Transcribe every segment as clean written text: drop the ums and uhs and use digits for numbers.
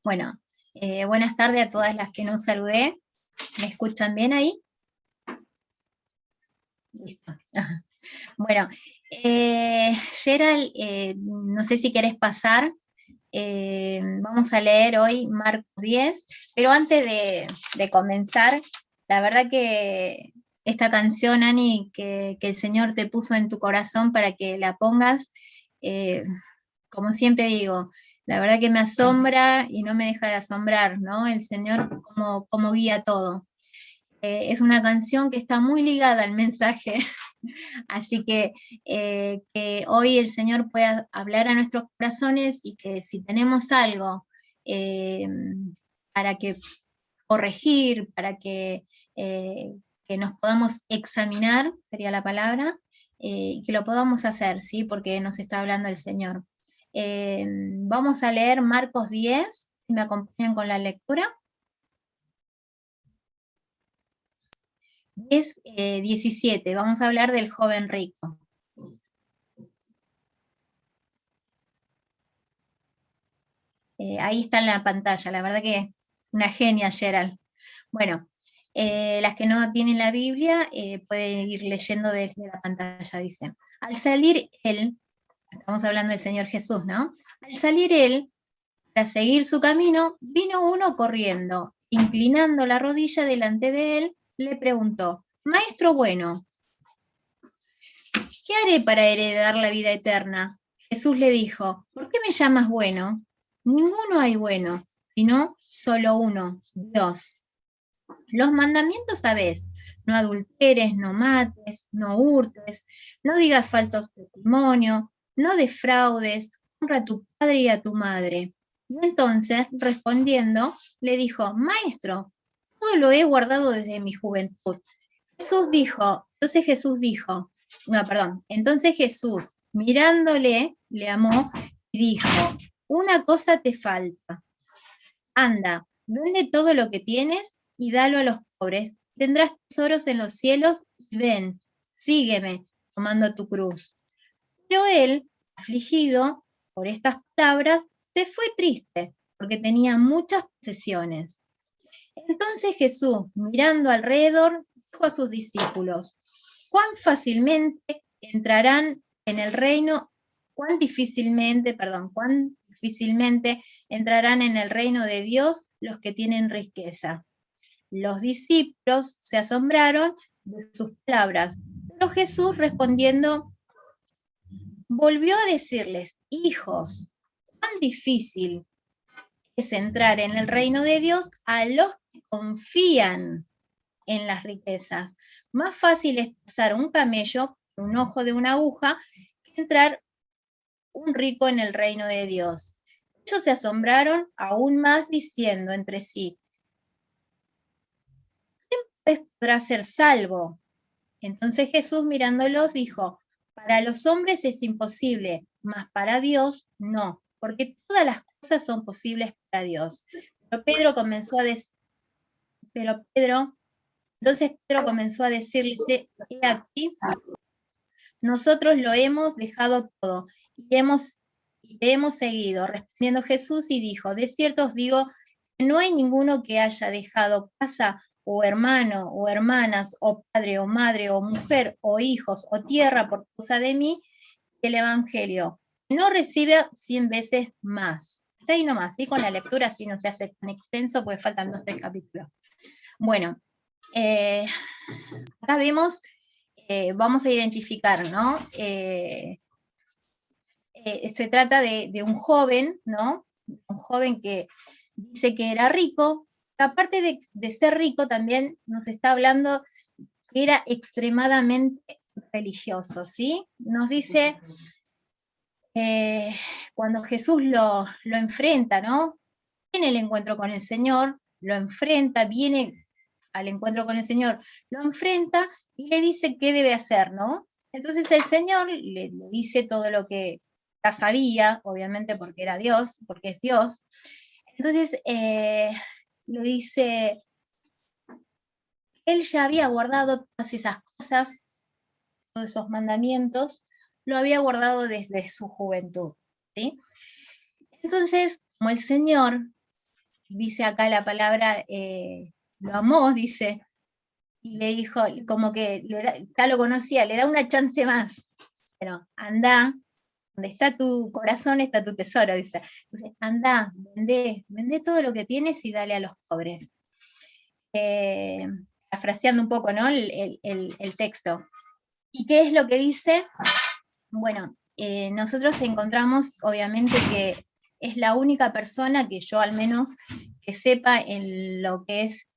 Bueno, buenas tardes a todas las que no saludé. ¿Me escuchan bien ahí? Listo. Bueno, Gerald, no sé si querés pasar. Vamos a leer hoy Marcos 10, pero antes de comenzar, la verdad que esta canción, Ani, que el Señor te puso en tu corazón para que la pongas, eh, como siempre digo, la verdad que me asombra y no me deja de asombrar, ¿no? El Señor como guía todo. Es una canción que está muy ligada al mensaje, así que hoy el Señor pueda hablar a nuestros corazones y que si tenemos algo eh, para que corregir, que nos podamos examinar, sería la palabra, y que lo podamos hacer, ¿sí? Porque nos está hablando el Señor. Vamos a leer Marcos 10, si me acompañan con la lectura. Es 17, vamos a hablar del joven rico. Ahí está en la pantalla, la verdad que una genia, Gerald. Bueno, las que no tienen la Biblia pueden ir leyendo desde la pantalla, dice. Al salir él, estamos hablando del Señor Jesús, ¿no? Al salir él, para seguir su camino, vino uno corriendo, inclinando la rodilla delante de él, le preguntó, Maestro bueno, ¿qué haré para heredar la vida eterna? Jesús le dijo, ¿por qué me llamas bueno? Ninguno hay bueno, sino solo uno, Dios. Los mandamientos sabés, no adulteres, no mates, no hurtes, no digas falsos testimonio, no defraudes, honra a tu padre y a tu madre. Y entonces, respondiendo, le dijo, Maestro, todo lo he guardado desde mi juventud. Entonces Jesús, mirándole, le amó y dijo, una cosa te falta. Anda, vende todo lo que tienes y dalo a los pobres. Tendrás tesoros en los cielos y ven, sígueme, tomando tu cruz. Pero él, afligido por estas palabras, se fue triste, porque tenía muchas posesiones. Entonces Jesús, mirando alrededor, dijo a sus discípulos, cuán difícilmente entrarán en el reino de Dios los que tienen riqueza. Los discípulos se asombraron de sus palabras, pero Jesús respondiendo, volvió a decirles, hijos, cuán difícil es entrar en el reino de Dios a los que confían en las riquezas. Más fácil es pasar un camello por un ojo de una aguja que entrar un rico en el reino de Dios. Ellos se asombraron aún más diciendo entre sí, ¿quién podrá ser salvo? Entonces Jesús mirándolos dijo, para los hombres es imposible, mas para Dios no, porque todas las cosas son posibles para Dios. Entonces Pedro comenzó a decirles, he aquí, nosotros lo hemos dejado todo y le hemos seguido. Respondiendo Jesús y dijo, de cierto os digo que no hay ninguno que haya dejado casa o hermano o hermanas o padre o madre o mujer o hijos o tierra por causa de mí, el Evangelio no recibe 100 veces más. Está ahí nomás, ¿sí? Con la lectura así no se hace tan extenso porque faltan 12 capítulos. Bueno, acá vemos, vamos a identificar, ¿no? Se trata de un joven, ¿no? Un joven que dice que era rico, aparte de ser rico también nos está hablando que era extremadamente religioso, ¿sí? Nos dice, cuando Jesús lo enfrenta, ¿no? En el encuentro con el Señor, lo enfrenta, viene al encuentro con el Señor, lo enfrenta y le dice qué debe hacer, ¿no? Entonces el Señor le dice todo lo que ya sabía, obviamente porque era Dios, porque es Dios. Entonces le dice, él ya había guardado todas esas cosas, todos esos mandamientos, lo había guardado desde su juventud, ¿sí? Entonces, como el Señor dice acá la palabra, lo amó, dice, y le dijo, como que ya lo conocía, le da una chance más. Pero anda, donde está tu corazón está tu tesoro, dice. Entonces, anda, vende todo lo que tienes y dale a los pobres. Parafraseando un poco, ¿no? El texto. ¿Y qué es lo que dice? Bueno, nosotros encontramos, obviamente, que es la única persona que yo al menos que sepa en lo que es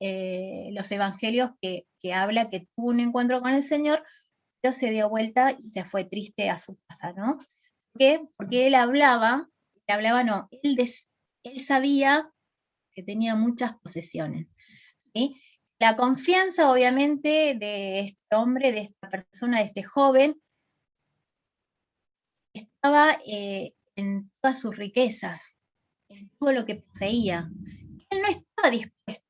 los evangelios que habla que tuvo un encuentro con el Señor, pero se dio vuelta y se fue triste a su casa, ¿no? ¿Por qué? Porque no, él sabía que tenía muchas posesiones, ¿sí? La confianza, obviamente, de este hombre, de esta persona, de este joven, estaba en todas sus riquezas, en todo lo que poseía. Él no estaba dispuesto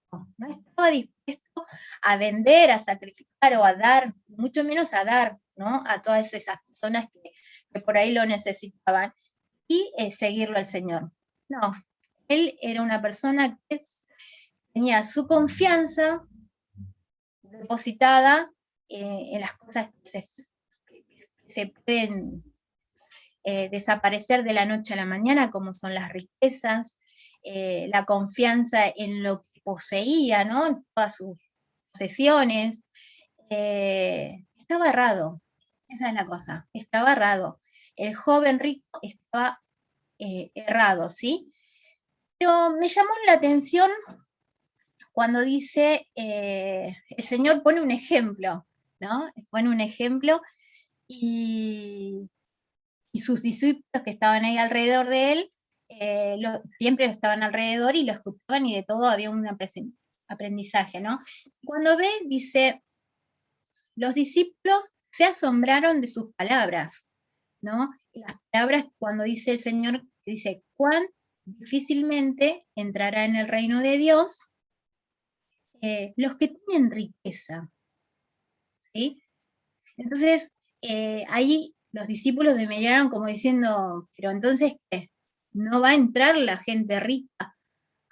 a vender, a sacrificar o a dar, mucho menos a dar, ¿no? A todas esas personas que por ahí lo necesitaban y seguirlo al Señor. No, él era una persona que tenía su confianza depositada en las cosas que se pueden desaparecer de la noche a la mañana, como son las riquezas, la confianza en lo que poseía, ¿no? En todas sus posesiones. Estaba errado, esa es la cosa, estaba errado. El joven rico estaba errado, ¿sí? Pero me llamó la atención cuando dice, el Señor pone un ejemplo, ¿no? Pone un ejemplo y sus discípulos que estaban ahí alrededor de él, siempre estaban alrededor y lo escuchaban y de todo había un aprendizaje, ¿no? Cuando ve, dice, los discípulos se asombraron de sus palabras, ¿no? Las palabras cuando dice el Señor, dice, cuán difícilmente entrará en el reino de Dios los que tienen riqueza, ¿sí? Entonces, ahí los discípulos se miraron como diciendo, pero entonces, ¿qué? ¿No va a entrar la gente rica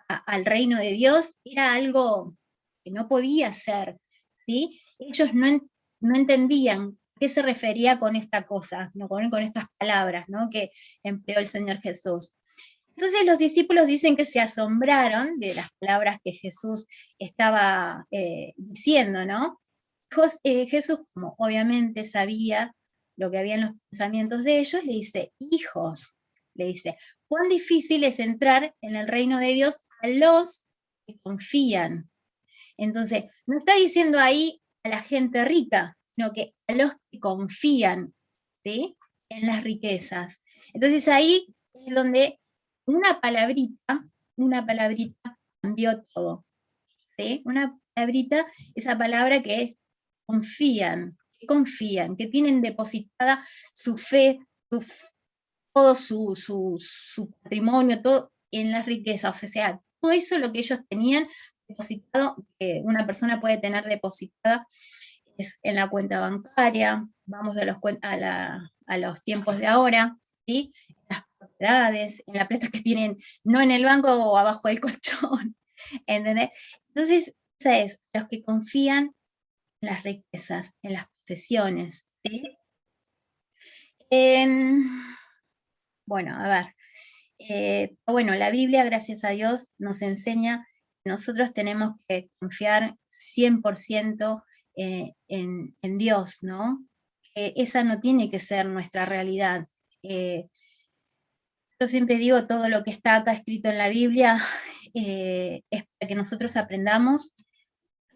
al reino de Dios? Era algo que no podía ser, ¿sí? Ellos no entendían qué se refería con esta cosa, ¿no? con estas palabras, ¿no? Que empleó el Señor Jesús. Entonces los discípulos dicen que se asombraron de las palabras que Jesús estaba diciendo, ¿no? Jesús, como obviamente sabía lo que había en los pensamientos de ellos, le dice, hijos, le dice, cuán difícil es entrar en el reino de Dios a los que confían. Entonces, no está diciendo ahí a la gente rica, sino que a los que confían, ¿sí? En las riquezas. Entonces ahí es donde una palabrita cambió todo, ¿sí? Una palabrita, esa palabra que es confían, que tienen depositada su fe, todo su patrimonio, todo en las riquezas, o sea, todo eso lo que ellos tenían depositado, que una persona puede tener depositada, es en la cuenta bancaria, vamos a los tiempos de ahora, ¿sí? Las propiedades, en la plata que tienen, no en el banco o abajo del colchón, ¿entendés? Entonces, esa es, los que confían en las riquezas, en las posesiones, ¿sí? Bueno, a ver, bueno, la Biblia, gracias a Dios, nos enseña que nosotros tenemos que confiar 100% en Dios, ¿no? Esa no tiene que ser nuestra realidad. Yo siempre digo, todo lo que está acá escrito en la Biblia es para que nosotros aprendamos.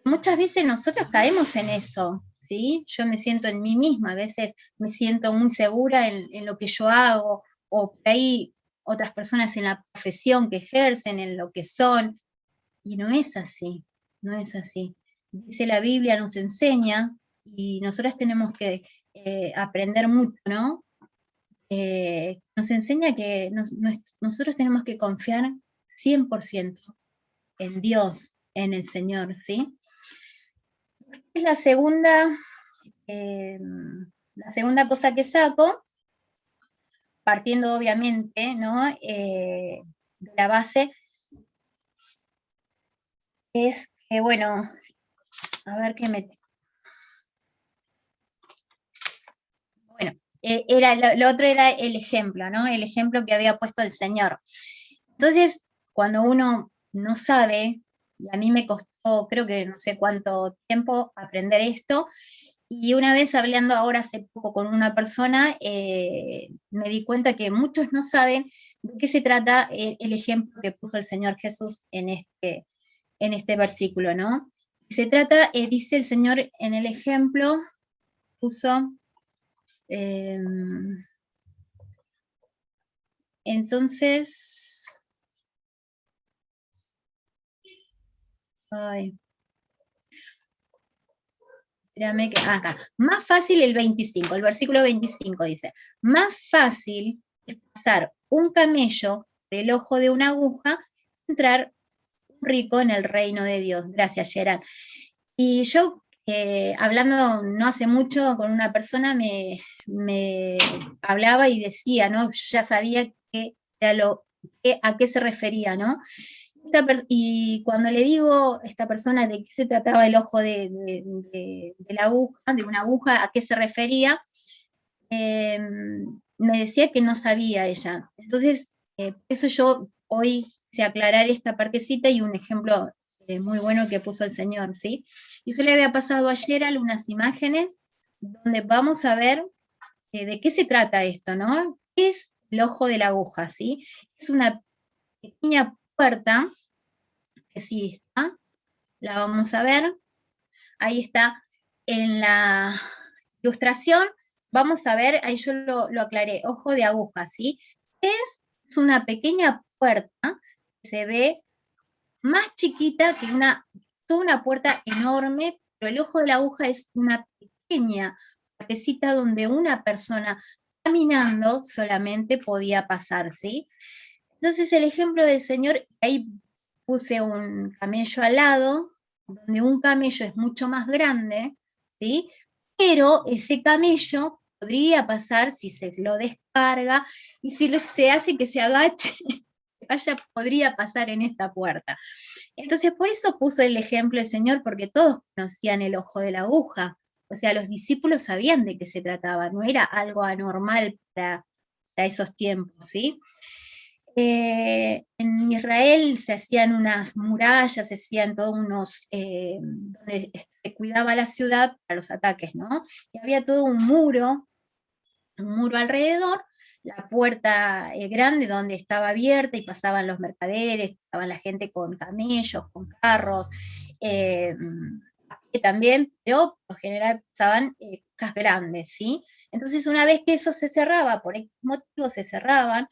Muchas veces nosotros caemos en eso, ¿sí? Yo me siento en mí misma, a veces me siento muy segura en lo que yo hago, o por ahí otras personas en la profesión que ejercen, en lo que son, y no es así, no es así. Dice la Biblia, nos enseña, y nosotras tenemos que aprender mucho, ¿no? Nos enseña que nosotros tenemos que confiar 100% en Dios, en el Señor, ¿sí? Es eh, la segunda cosa que saco, partiendo obviamente, ¿no? De la base es que, bueno, a ver qué me... Bueno, lo otro era el ejemplo, ¿no? El ejemplo que había puesto el Señor. Entonces, cuando uno no sabe, y a mí me costó, creo que no sé cuánto tiempo aprender esto, y una vez hablando ahora hace poco con una persona, me di cuenta que muchos no saben de qué se trata el ejemplo que puso el Señor Jesús en este versículo, ¿no? Se trata, dice el Señor en el ejemplo, puso, eh, entonces, ay, espérame que, acá, más fácil el 25, el versículo 25 dice, más fácil es pasar un camello por el ojo de una aguja, entrar un rico en el reino de Dios. Gracias, Gerard. Y yo, hablando no hace mucho con una persona, me hablaba y decía, ¿no? Yo ya sabía que era a qué se refería, ¿no? Y cuando le digo a esta persona de qué se trataba el ojo de la aguja, de una aguja, a qué se refería, me decía que no sabía ella. Entonces, por eso yo hoy quise aclarar esta partecita y un ejemplo muy bueno que puso el Señor, ¿sí? Y yo le había pasado ayer algunas imágenes donde vamos a ver de qué se trata esto, ¿no? ¿Qué es el ojo de la aguja, ¿sí? Es una pequeña puerta, que sí está, la vamos a ver, ahí está en la ilustración, vamos a ver, ahí yo lo aclaré, ojo de aguja, ¿sí? Es una pequeña puerta que se ve más chiquita que toda una puerta enorme, pero el ojo de la aguja es una pequeña partecita donde una persona caminando solamente podía pasar, ¿sí? Entonces el ejemplo del Señor, ahí puse un camello al lado, donde un camello es mucho más grande, ¿sí? Pero ese camello podría pasar si se lo descarga y si se hace que se agache, podría pasar en esta puerta. Entonces, por eso puso el ejemplo el Señor, porque todos conocían el ojo de la aguja. O sea, los discípulos sabían de qué se trataba, no era algo anormal para esos tiempos, ¿sí? En Israel se hacían unas murallas, se hacían todos unos, donde se cuidaba la ciudad para los ataques, ¿no? Y había todo un muro alrededor, la puerta grande donde estaba abierta y pasaban los mercaderes, pasaban la gente con camellos, con carros, eh, también, pero por lo general pasaban cosas grandes, ¿sí? Entonces una vez que eso se cerraba, por X motivo se cerraban,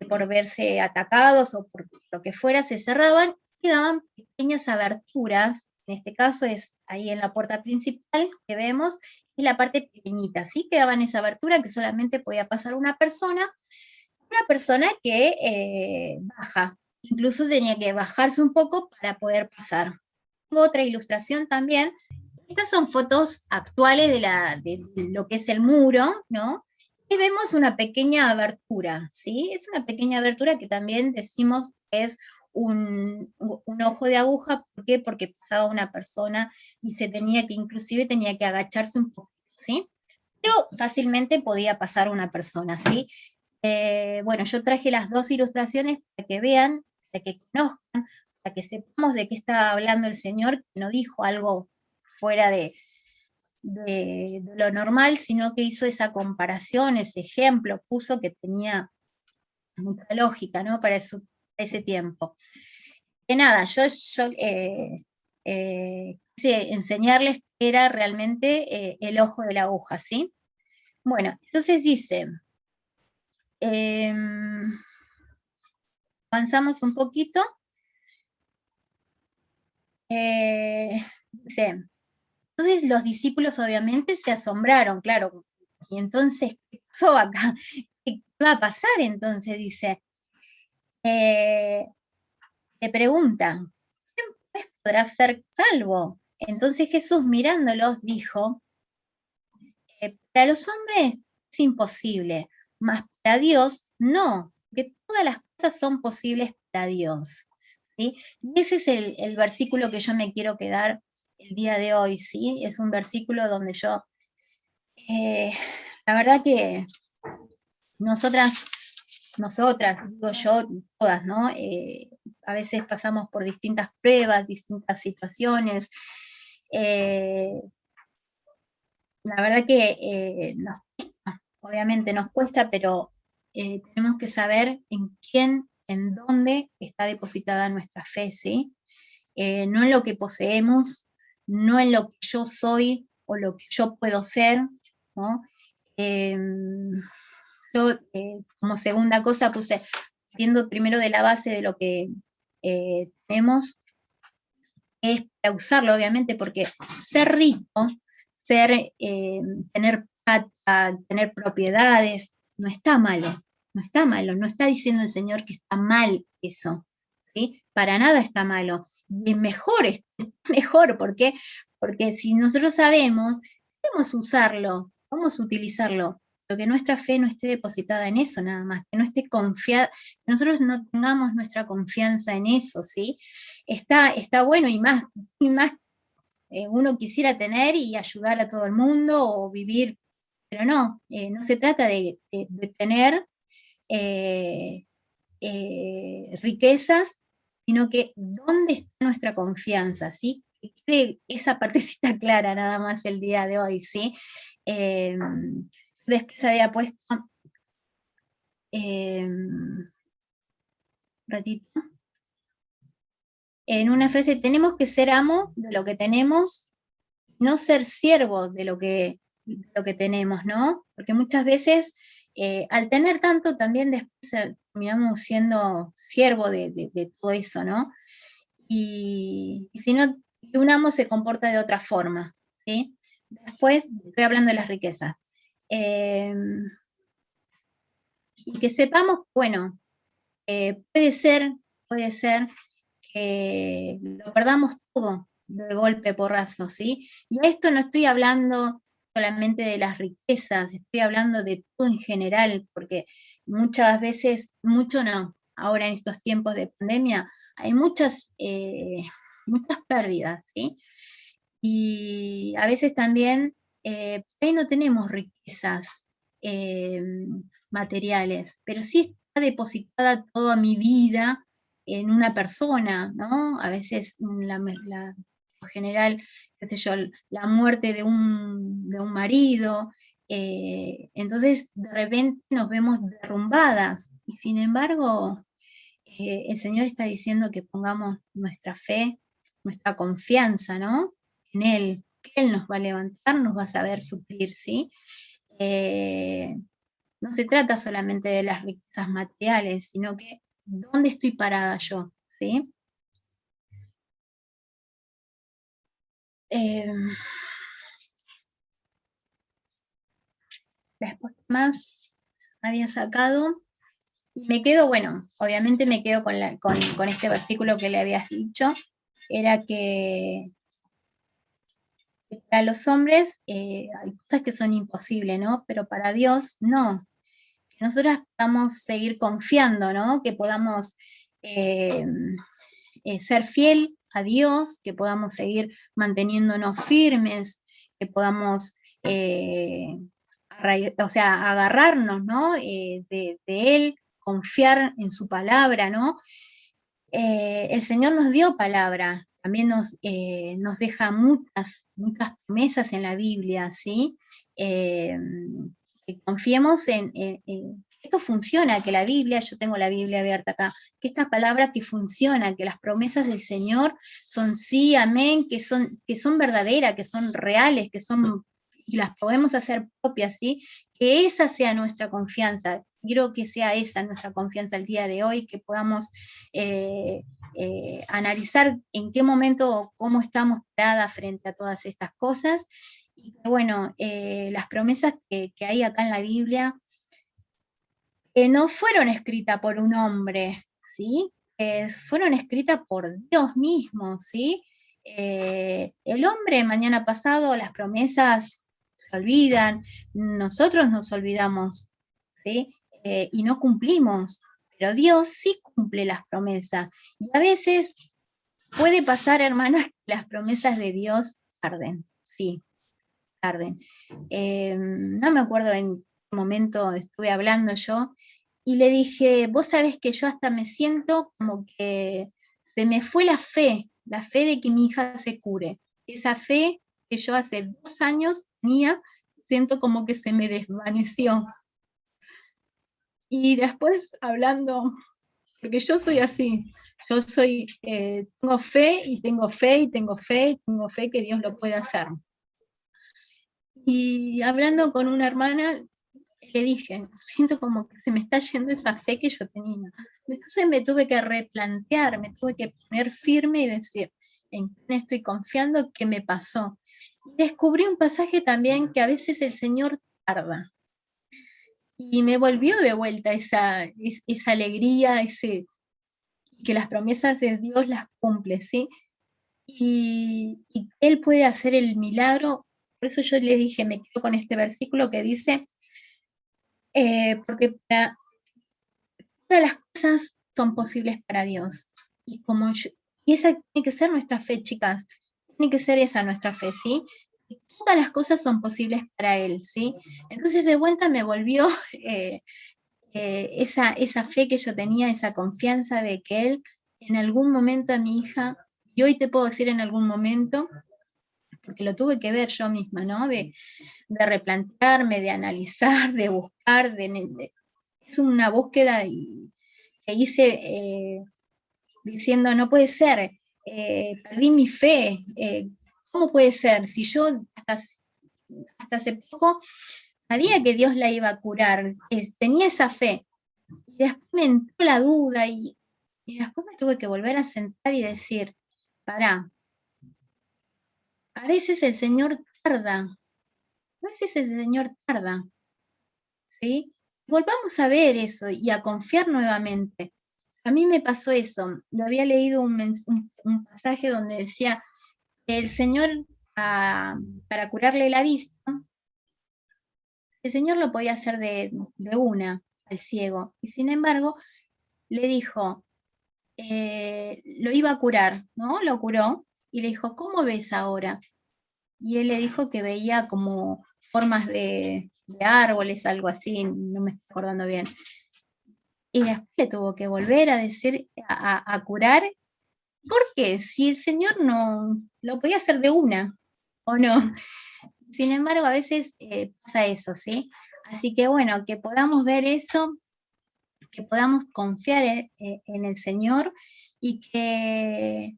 por verse atacados o por lo que fuera, se cerraban, quedaban pequeñas aberturas, en este caso es ahí en la puerta principal que vemos, es la parte pequeñita, ¿sí? Quedaba en esa abertura que solamente podía pasar una persona que baja, incluso tenía que bajarse un poco para poder pasar. Tengo otra ilustración también. Estas son fotos actuales de lo que es el muro, ¿no? Y vemos una pequeña abertura, ¿sí? Es una pequeña abertura que también decimos que es un ojo de aguja. ¿Por qué? Porque pasaba una persona y inclusive tenía que agacharse un poco, ¿sí? Pero fácilmente podía pasar una persona, ¿sí? Bueno, yo traje las dos ilustraciones para que vean, para que conozcan, para que sepamos de qué está hablando el Señor, que no dijo algo fuera de lo normal, sino que hizo esa comparación, ese ejemplo, puso que tenía mucha lógica, ¿no? Para ese tiempo. Que nada, yo quise enseñarles que era realmente el ojo de la aguja, ¿sí? Bueno, entonces dice, avanzamos un poquito, dice, entonces los discípulos obviamente se asombraron, claro, y entonces, ¿qué pasó acá? ¿Qué va a pasar entonces? Dice, le preguntan, ¿quién pues podrá ser salvo? Entonces Jesús mirándolos dijo, para los hombres es imposible, mas para Dios no, porque todas las cosas son posibles para Dios. ¿sí? Y ese es el versículo que yo me quiero quedar el día de hoy, ¿sí? Es un versículo donde yo, la verdad que nosotras, digo yo, todas, ¿no? A veces pasamos por distintas pruebas, distintas situaciones. La verdad que obviamente nos cuesta, pero tenemos que saber en quién, en dónde está depositada nuestra fe, ¿sí? No en lo que poseemos, no en lo que yo soy o lo que yo puedo ser, ¿no? Eh, yo, como segunda cosa, puse, viendo primero de la base de lo que tenemos, es para usarlo, obviamente, porque ser rico, tener plata, tener propiedades, no está malo, no está malo, no está diciendo el Señor que está mal eso, ¿sí? Para nada está malo. Y mejor, es mejor, ¿por qué? Porque si nosotros sabemos, podemos usarlo, vamos a utilizarlo, pero que nuestra fe no esté depositada en eso nada más, que no esté confiada, que nosotros no tengamos nuestra confianza en eso, ¿sí? Está bueno y más uno quisiera tener y ayudar a todo el mundo o vivir, pero no, no se trata de tener eh, riquezas, sino que dónde está nuestra confianza, ¿sí? Que quede esa partecita clara nada más el día de hoy, ¿sí? Después había puesto, ratito, en una frase, tenemos que ser amo de lo que tenemos, no ser siervo de lo que tenemos, ¿no? Porque muchas veces al tener tanto también después terminamos siendo siervo de todo eso, ¿no? Y si no, un amo se comporta de otra forma, ¿sí? Después estoy hablando de las riquezas. Eh, y que sepamos, bueno, puede ser que lo perdamos todo de golpe porrazo, ¿sí? Y a esto no estoy hablando solamente de las riquezas, estoy hablando de todo en general, porque muchas veces, mucho no, ahora en estos tiempos de pandemia, hay muchas pérdidas, ¿sí? Y a veces también, ahí no tenemos riquezas eh, materiales, pero sí está depositada toda mi vida en una persona, ¿no? A veces en general, qué sé yo, la muerte de un marido, entonces de repente nos vemos derrumbadas, y sin embargo, el Señor está diciendo que pongamos nuestra fe, nuestra confianza, ¿no? En Él, que Él nos va a levantar, nos va a saber suplir, ¿sí? Eh, no se trata solamente de las riquezas materiales, sino que ¿dónde estoy parada yo? ¿Sí? Eh, Después más había sacado, y me quedo, bueno, obviamente me quedo con este versículo que le habías dicho, era que para los hombres hay cosas que son imposibles, ¿no? Pero para Dios no. Que nosotras podamos seguir confiando, ¿no? Que podamos eh, ser fiel a Dios, que podamos seguir manteniéndonos firmes, que podamos, o sea, agarrarnos, ¿no? De Él, confiar en su palabra, ¿no? El Señor nos dio palabra, también nos deja muchas promesas en la Biblia, ¿sí? Eh, que confiemos en que esto funciona, que la Biblia, yo tengo la Biblia abierta acá, que esta palabra que funciona, que las promesas del Señor son sí, amén, que son verdaderas, que son reales, y las podemos hacer propias, ¿sí? Que esa sea nuestra confianza. Quiero que sea esa nuestra confianza el día de hoy, que podamos eh, analizar en qué momento o cómo estamos paradas frente a todas estas cosas. Y que, bueno, las promesas que hay acá en la Biblia no fueron escritas por un hombre, ¿sí? Fueron escritas por Dios mismo, ¿sí? El hombre mañana pasado, las promesas se olvidan, nosotros nos olvidamos, ¿sí? Y no cumplimos. pero Dios sí cumple las promesas. Y a veces puede pasar, hermanas, que las promesas de Dios tarden, sí, tarden. No me acuerdo en qué momento estuve hablando yo, y le dije, vos sabés que yo hasta me siento como que se me fue la fe de que mi hija se cure. Esa fe que yo hace 2 años tenía, siento como que se me desvaneció. Y después hablando, porque yo soy así, yo soy, tengo fe y tengo fe y tengo fe y tengo fe que Dios lo puede hacer. Y hablando con una hermana, le dije, siento como que se me está yendo esa fe que yo tenía. Entonces me tuve que replantear, me tuve que poner firme y decir, ¿en quién estoy confiando? ¿Qué me pasó? Y descubrí un pasaje también que a veces el Señor tarda. Y me volvió de vuelta esa alegría, que las promesas de Dios las cumple, ¿sí? Y Él puede hacer el milagro. Por eso yo le dije, me quedo con este versículo que dice, porque todas las cosas son posibles para Dios. Y esa tiene que ser nuestra fe, chicas. Tiene que ser esa nuestra fe, ¿sí? Todas las cosas son posibles para Él, ¿sí? Entonces de vuelta me volvió esa fe que yo tenía, esa confianza de que Él en algún momento a mi hija, y hoy te puedo decir en algún momento, porque lo tuve que ver yo misma, ¿no? De replantearme, de analizar, de buscar, es una búsqueda que hice diciendo, no puede ser, perdí mi fe, ¿cómo puede ser? Si yo hasta hace poco sabía que Dios la iba a curar, tenía esa fe, y después me entró la duda y después me tuve que volver a sentar y decir, pará, a veces el Señor tarda, a veces el Señor tarda, ¿sí? Volvamos a ver eso y a confiar nuevamente. A mí me pasó eso, lo había leído un pasaje donde decía que el Señor, para curarle la vista, el Señor lo podía hacer de una al ciego, y sin embargo le dijo, lo iba a curar, ¿no? Lo curó, y le dijo, ¿cómo ves ahora? Y él le dijo que veía como formas de árboles, algo así, no me estoy acordando bien. Y después le tuvo que volver a decir, a curar. ¿Por qué? Si el Señor no lo podía hacer de una, ¿o no? Sin embargo, a veces pasa eso, ¿sí? Así que bueno, que podamos ver eso, que podamos confiar en el Señor, y que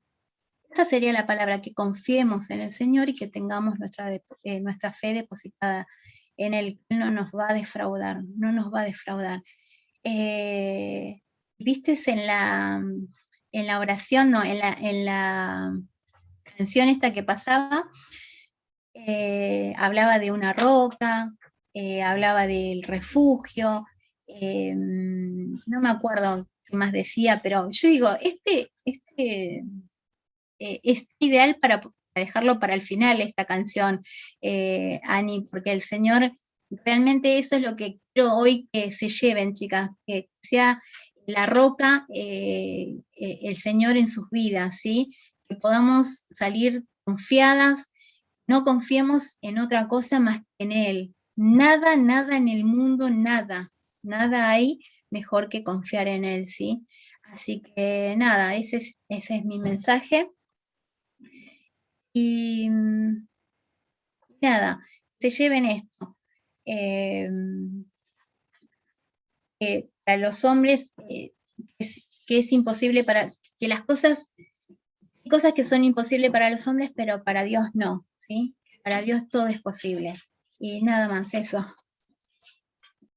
esta sería la palabra, que confiemos en el Señor y que tengamos nuestra fe depositada en Él. Él no nos va a defraudar, no nos va a defraudar. ¿Vistes en la oración, no, en la canción esta que pasaba? Hablaba de una roca, hablaba del refugio, no me acuerdo qué más decía, pero yo digo, es ideal para dejarlo para el final, esta canción, Ani, porque el Señor, realmente eso es lo que quiero hoy que se lleven, chicas, que sea la roca, el Señor en sus vidas, ¿sí? Que podamos salir confiadas, no confiemos en otra cosa más que en Él. Nada, nada en el mundo, nada, nada hay mejor que confiar en Él, ¿sí? Así que nada, ese es mi mensaje. Y nada, se lleven esto. Eh, para los hombres, que es imposible que las cosas, hay cosas que son imposibles para los hombres, pero para Dios no, ¿sí? Para Dios todo es posible. Y nada más, eso.